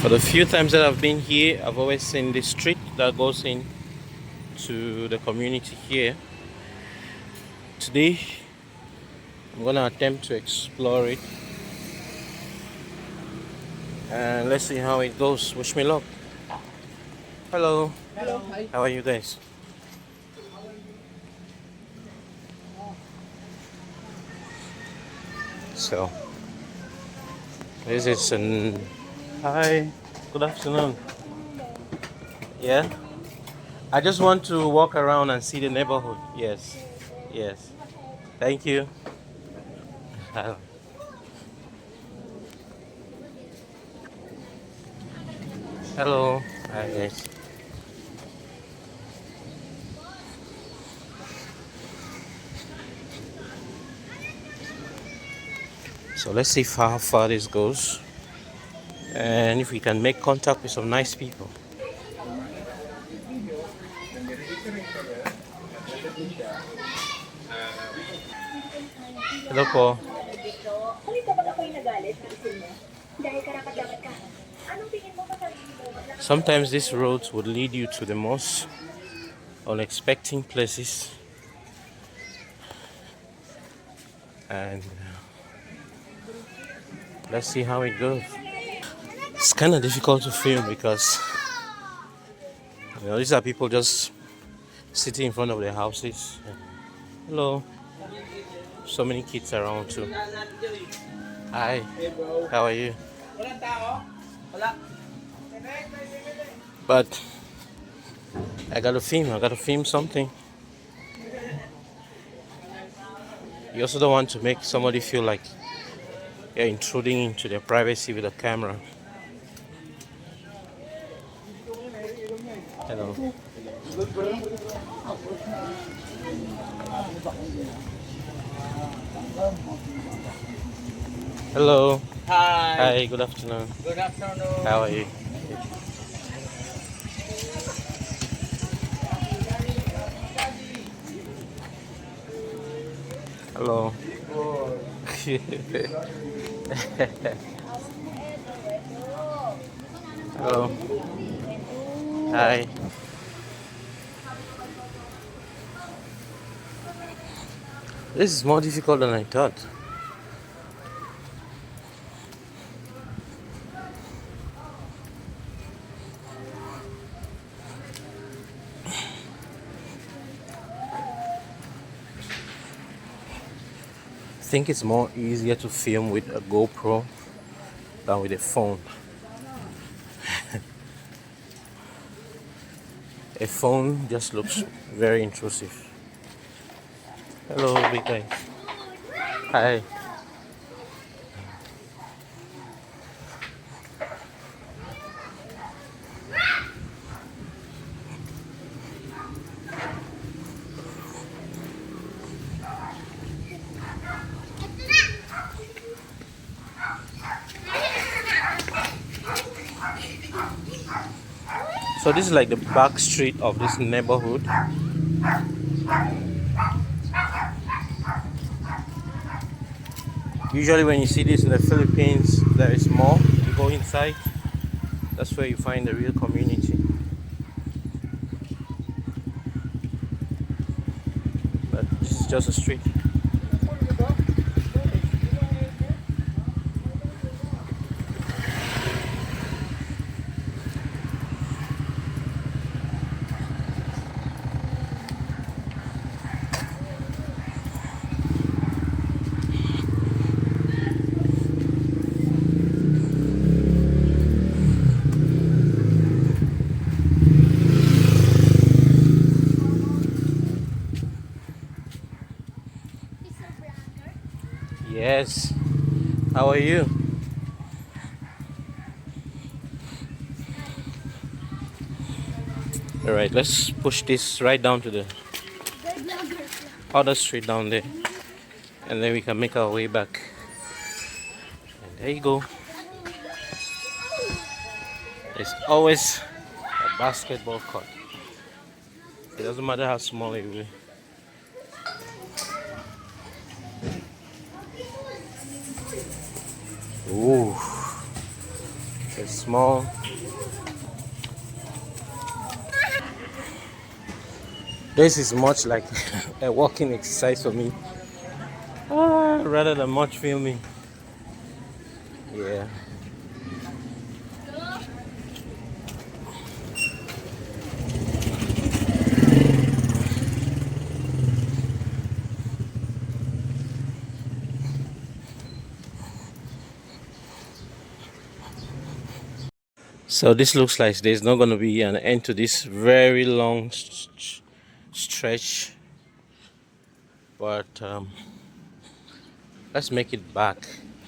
For the few times that I've been here, I've always seen the street that goes in to the community here. Today, I'm gonna attempt to explore it and let's see how it goes. Wish me luck. Hello. Hello. Hi. How are you guys? So, this is an. Hi. Good afternoon. Yeah. I just want to walk around and see the neighborhood. Yes. Yes. Thank you. Hello. Hi guys. So let's see how far this goes and if we can make contact with some nice people. Hello po. Sometimes these roads would lead you to the most unexpected places, and let's see how it goes. It's kind of difficult to film because these are people just sitting in front of their houses. Hello. So many kids around too. Hi. How are you? But I gotta film something. You also don't want to make somebody feel like you're intruding into their privacy with a camera. Hello. Hello. Hi. Hi, good afternoon. Good afternoon. How are you? Hello. Hello. Hi. This is more difficult than I thought. I think it's more easier to film with a GoPro than with a phone. A phone just looks very intrusive. Hello, big guy. Hi. So this is like the back street of this neighborhood. Usually when you see this in the Philippines, there is more. You go inside, that's where you find the real community. But this is just a street. Yes. How are you? Alright, let's push this right down to the other street down there. And then we can make our way back. And there you go. There's always a basketball court. It doesn't matter how small it will be. Ooh. It's small. This is much like a walking exercise for me, rather than much filming. Yeah. So this looks like there's not going to be an end to this very long stretch, but let's make it back.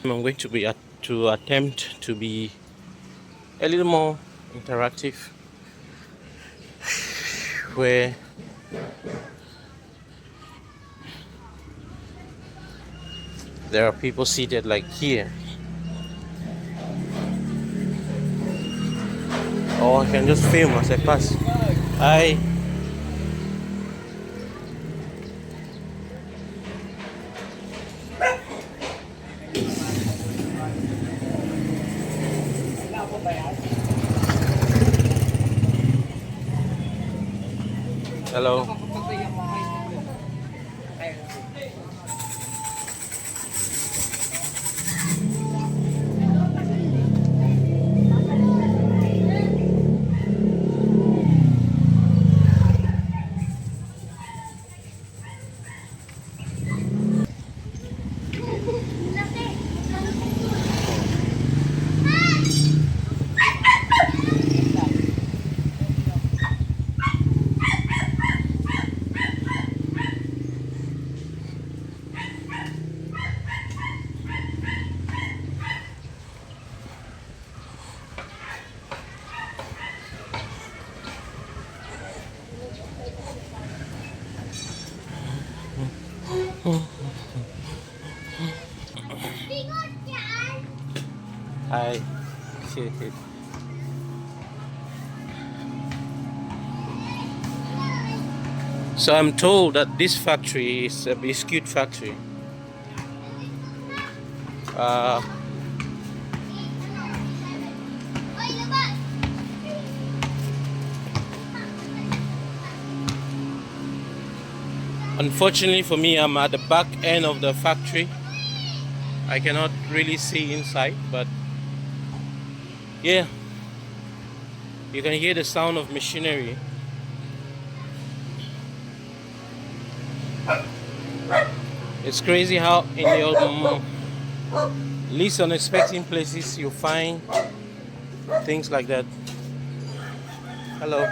I'm going to be to attempt to be a little more interactive, where there are people seated like here, or I can just film as I pass. Hi. Hello. Hi. So I'm told that this factory is a biscuit factory. Uh, Unfortunately for me, I'm at the back end of the factory. I cannot really see inside, but yeah, you can hear the sound of machinery. It's crazy how in the least unexpected places you find things like that. Hello.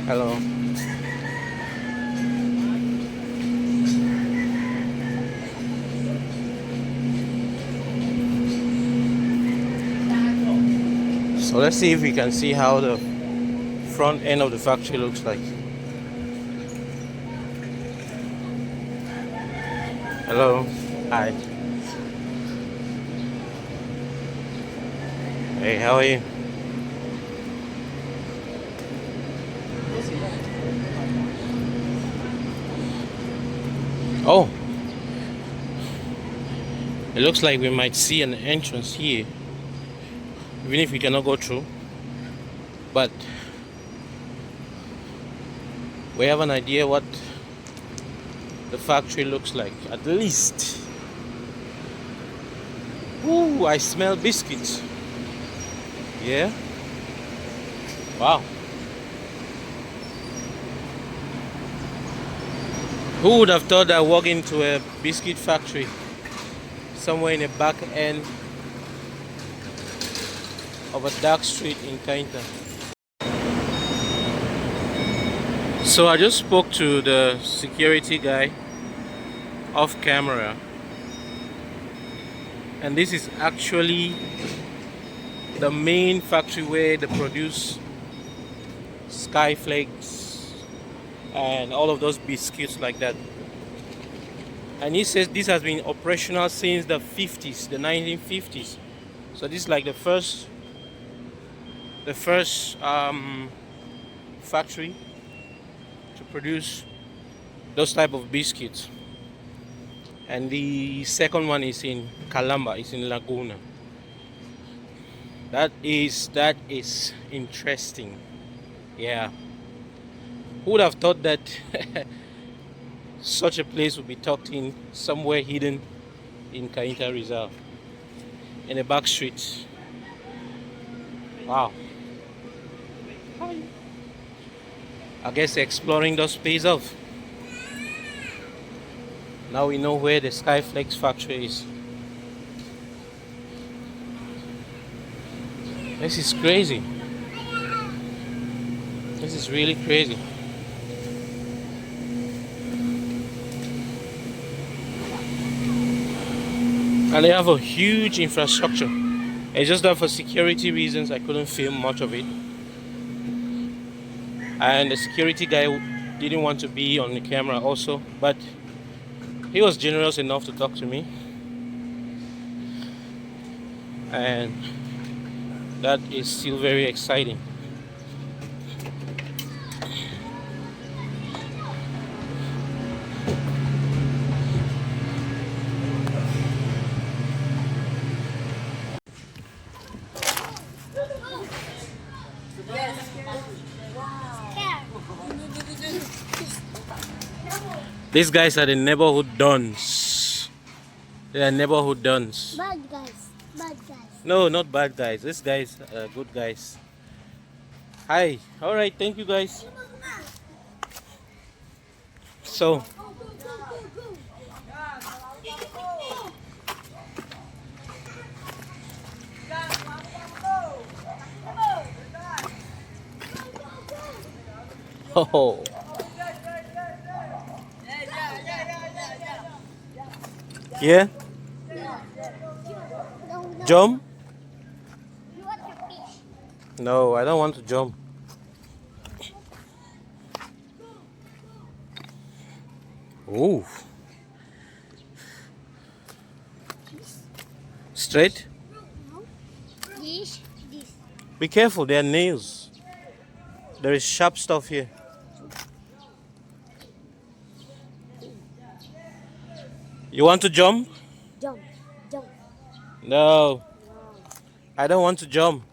Hello. So let's see if we can see how the front end of the factory looks like. Hello. Hi. Hey, how are you? Oh, it looks like we might see an entrance here, even if we cannot go through, but we have an idea what the factory looks like, at least. Ooh, I smell biscuits. Yeah. Wow. Who would have thought that walking into a biscuit factory somewhere in the back end of a dark street in Cainta? So I just spoke to the security guy off camera, and this is actually the main factory where they produce Skyflakes and all of those biscuits like that. And he says this has been operational since the 50s, the 1950s. So this is like the first factory to produce those type of biscuits. And the second one is in Calamba, it's in Laguna. That is interesting. Yeah. Who would have thought that such a place would be tucked in somewhere hidden in Cainta, Rizal, in a back street. Wow. I guess exploring does pays off. Now we know where the Skyflakes factory is. This is crazy. This is really crazy. And they have a huge infrastructure. It's just that for security reasons I couldn't film much of it. And the security guy didn't want to be on the camera also, but he was generous enough to talk to me. And that is still very exciting. These guys are the neighborhood dons. They are neighborhood dons. Bad guys. Bad guys. No, not bad guys. These guys are good guys. Hi. Alright, thank you guys. So oh. Yeah? Jump? You want to fish? No, I don't want to jump. Ooh. Straight? No. This. Be careful, there are nails. There is sharp stuff here. You want to jump? Jump. No. I don't want to jump.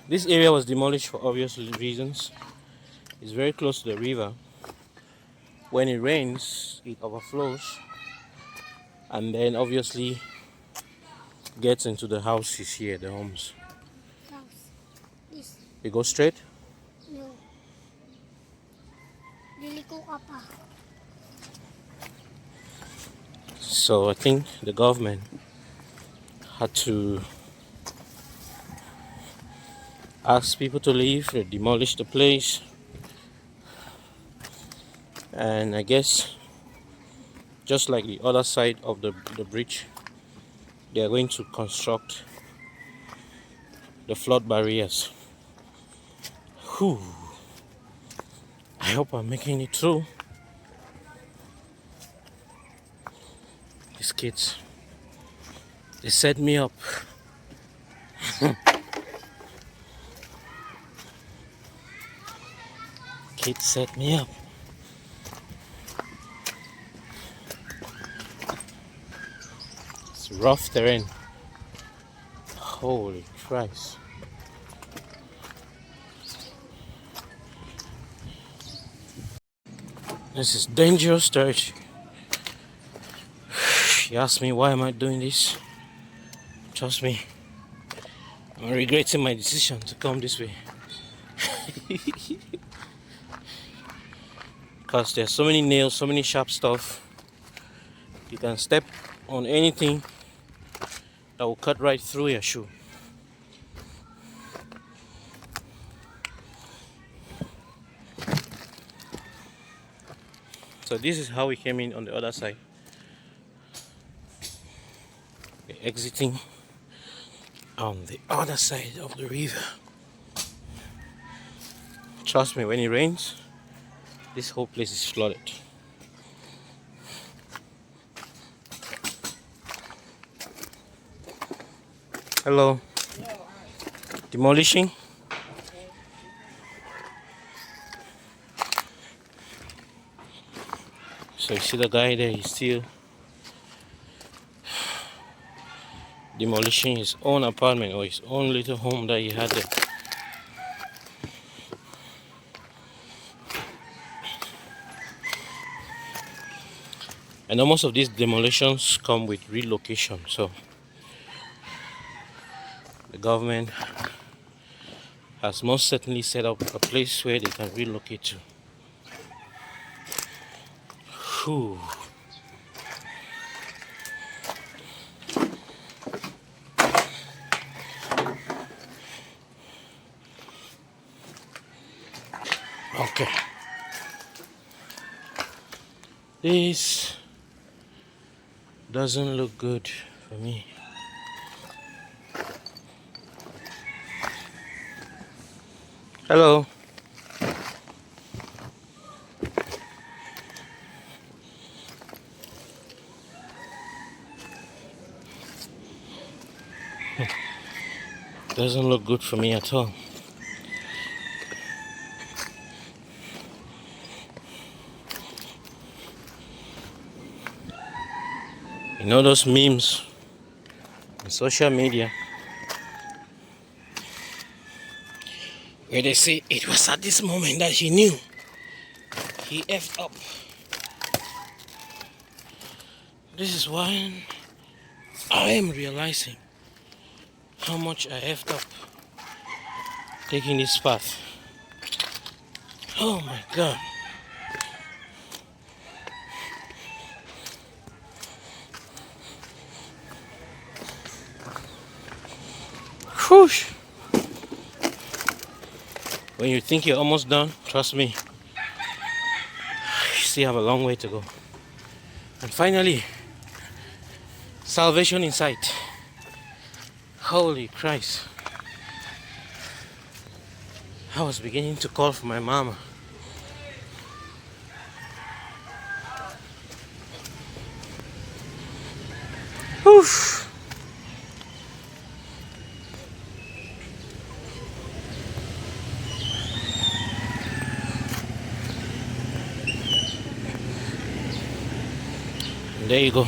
This area was demolished for obvious reasons. It's very close to the river. When it rains, it overflows and then obviously gets into the houses here, the homes. This. You go straight? No. Liliko ka pa. So I think the government had to ask people to leave. They demolished the place, and I guess just like the other side of the bridge, they are going to construct the flood barriers. Whew. I hope I'm making it through. These kids, they set me up. Kids set me up. It's rough terrain. Holy Christ. This is dangerous territory. She asked me, why am I doing this? Trust me, I'm regretting my decision to come this way. Because there's so many nails, so many sharp stuff. You can step on anything that will cut right through your shoe. So this is how we came in on the other side. We're exiting on the other side of the river. Trust me, when it rains, this whole place is flooded. Hello. Demolishing. So you see the guy there, he's still demolishing his own apartment or his own little home that he had there. And most of these demolitions come with relocation, so the government has most certainly set up a place where they can relocate to. Whew. Okay. This doesn't look good for me. Hello. Doesn't look good for me at all. You know those memes on social media where they say it was at this moment that he knew he effed up. This is why I am realizing how much I effed up taking this path. Oh my God. Whoosh. When you think you're almost done, trust me, you still have a long way to go. And finally, salvation in sight. Holy Christ. I was beginning to call for my mama. Whoosh. There you go.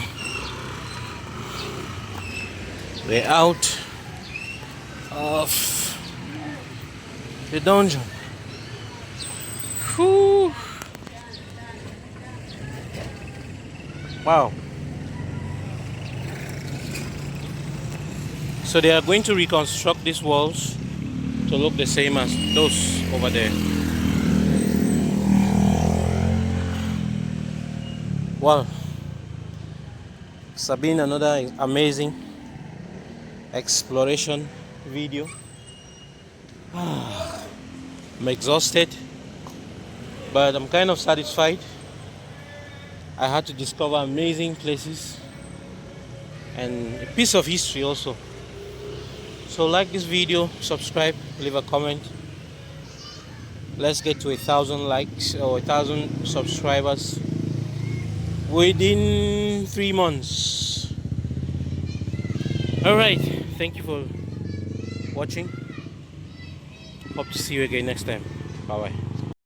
We're out of the dungeon. Whew. Wow. So they are going to reconstruct these walls to look the same as those over there. Wow. It's been another amazing exploration video. I'm exhausted, but I'm kind of satisfied. I had to discover amazing places and a piece of history also. So like this video, subscribe, leave a comment. Let's get to 1,000 likes or 1,000 subscribers within 3 months. Alright, thank you for watching. Hope to see you again next time. Bye bye.